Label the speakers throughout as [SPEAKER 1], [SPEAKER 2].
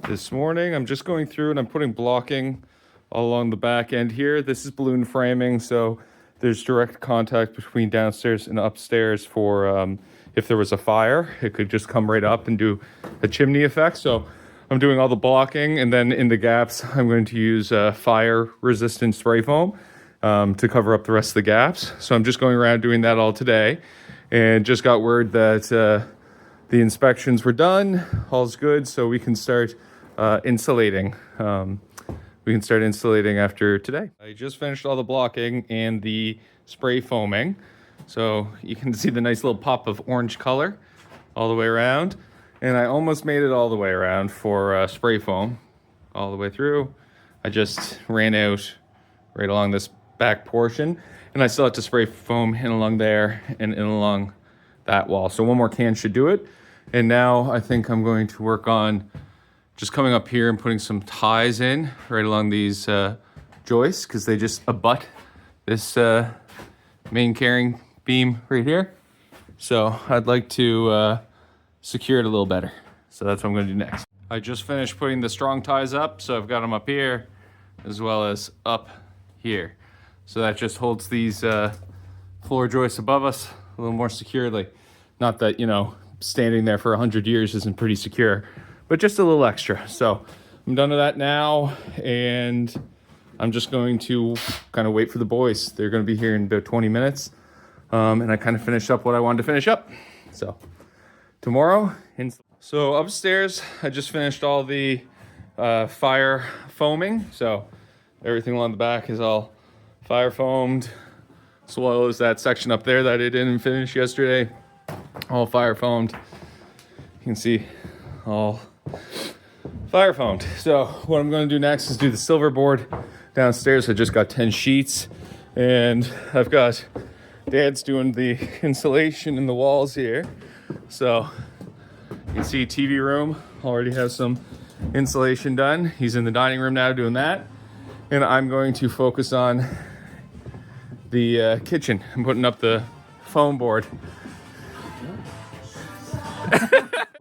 [SPEAKER 1] This morning I'm just going through and I'm putting blocking all along the back end here. This is balloon framing, so there's direct contact between downstairs and upstairs for if there was a fire, it could just come right up and do a chimney effect. So I'm doing all the blocking, and then in the gaps I'm going to use fire resistant spray foam to cover up the rest of the gaps. So I'm just going around doing that all today, and just got word that the inspections were done, all's good, so we can start insulating. We can start insulating after today. I just finished all the blocking and the spray foaming. So you can see the nice little pop of orange color all the way around. And I almost made it all the way around for spray foam all the way through. I just ran out right along this back portion, and I still have to spray foam in along there and in along that wall. So one more can should do it. And now I think I'm going to work on just coming up here and putting some ties in right along these joists, because they just abut this main carrying beam right here. So I'd like to secure it a little better. So that's what I'm going to do next. I just finished putting the strong ties up, so I've got them up here as well as up here. So that just holds these floor joists above us a little more securely. Not that, you know, standing there for 100 years isn't pretty secure, but just a little extra. So I'm done with that now, and I'm just going to kind of wait for the boys. They're going to be here in about 20 minutes. And I kind of finished up what I wanted to finish up. So tomorrow, so upstairs, I just finished all the fire foaming. So everything along the back is all fire foamed, as well as that section up there that I didn't finish yesterday, all fire foamed. You can see all fire foamed. So what I'm going to do next is do the silver board downstairs. I just got 10 sheets, and I've got Dad's doing the insulation in the walls here. So you can see TV room already has some insulation done. He's in the dining room now doing that, and I'm going to focus on the kitchen. I'm putting up the foam board.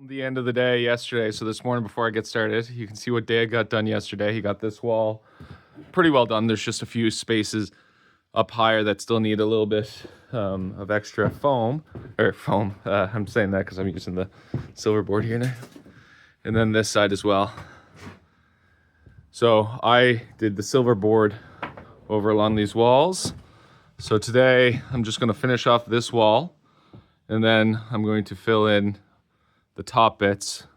[SPEAKER 1] The end of the day yesterday, so this morning before I get started, you can see what Dad got done yesterday. He got this wall pretty well done. There's just a few spaces up higher that still need a little bit of extra foam. I'm saying that because I'm using the silver board here now. And then this side as well. So I did the silver board over along these walls. So today I'm just going to finish off this wall, and then I'm going to fill in the top bits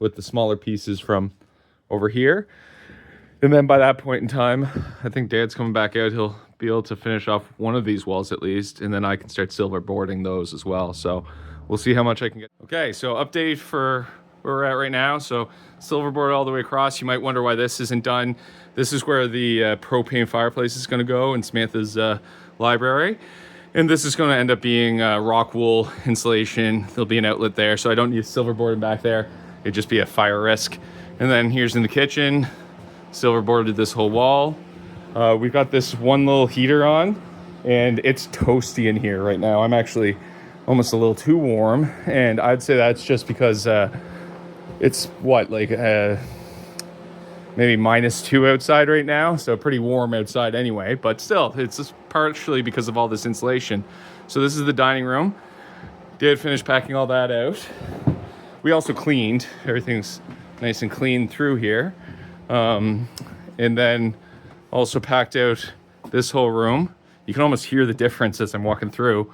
[SPEAKER 1] with the smaller pieces from over here. And then by that point in time, I think Dad's coming back out. He'll be able to finish off one of these walls at least, and then I can start silver boarding those as well. So we'll see how much I can get. Okay, so update for where we're at right now. So silver board all the way across. You might wonder why this isn't done. This is where the propane fireplace is going to go in Samantha's library. And this is going to end up being rock wool insulation. There'll be an outlet there, so I don't need silver boarding back there. It'd just be a fire risk. And then here's in the kitchen, silver boarded this whole wall. We've got this one little heater on, and it's toasty in here right now. I'm actually almost a little too warm, and I'd say that's just because it's maybe -2 outside right now, so pretty warm outside anyway, but still, it's just partially because of all this insulation. So this is the dining room. Dad finished packing all that out. We also cleaned. Everything's nice and clean through here. And then also packed out this whole room. You can almost hear the difference as I'm walking through.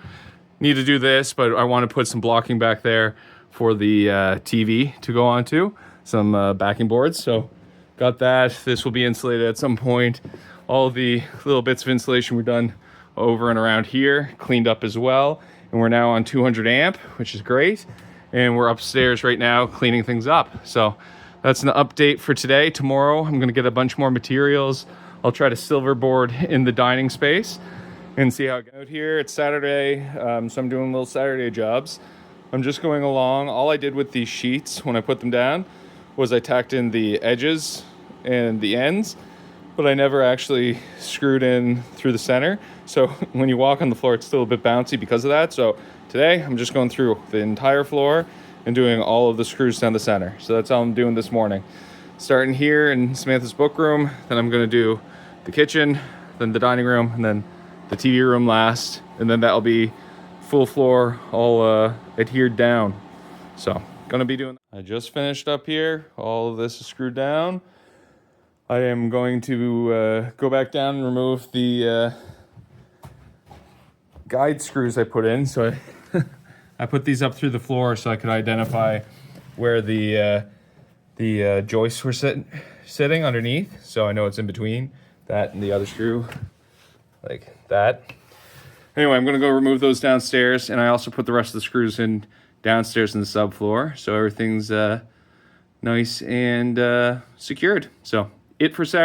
[SPEAKER 1] Need to do this, but I want to put some blocking back there for the TV to go onto, some backing boards. So got that. This will be insulated at some point. All the little bits of insulation were done over and around here, cleaned up as well. And we're now on 200 amp, which is great. And we're upstairs right now cleaning things up. So that's an update for today. Tomorrow, I'm gonna get a bunch more materials. I'll try to silver board in the dining space and see how it goes. Out here, it's Saturday, so I'm doing little Saturday jobs. I'm just going along. All I did with these sheets when I put them down was I tacked in the edges and the ends, but I never actually screwed in through the center. So when you walk on the floor, it's still a bit bouncy because of that. So today I'm just going through the entire floor and doing all of the screws down the center. So that's all I'm doing this morning. starting here in Samantha's book room. Then I'm gonna do the kitchen, then the dining room, and then the TV room last. And then that'll be full floor, all adhered down. So gonna be doing. I just finished up here. All of this is screwed down. I am going to go back down and remove the guide screws I put in. So I put these up through the floor so I could identify where the joists were sitting underneath. So I know it's in between that and the other screw, like that. Anyway, I'm gonna go remove those downstairs, and I also put the rest of the screws in downstairs in the subfloor, so everything's nice and secured. So it for Saturday.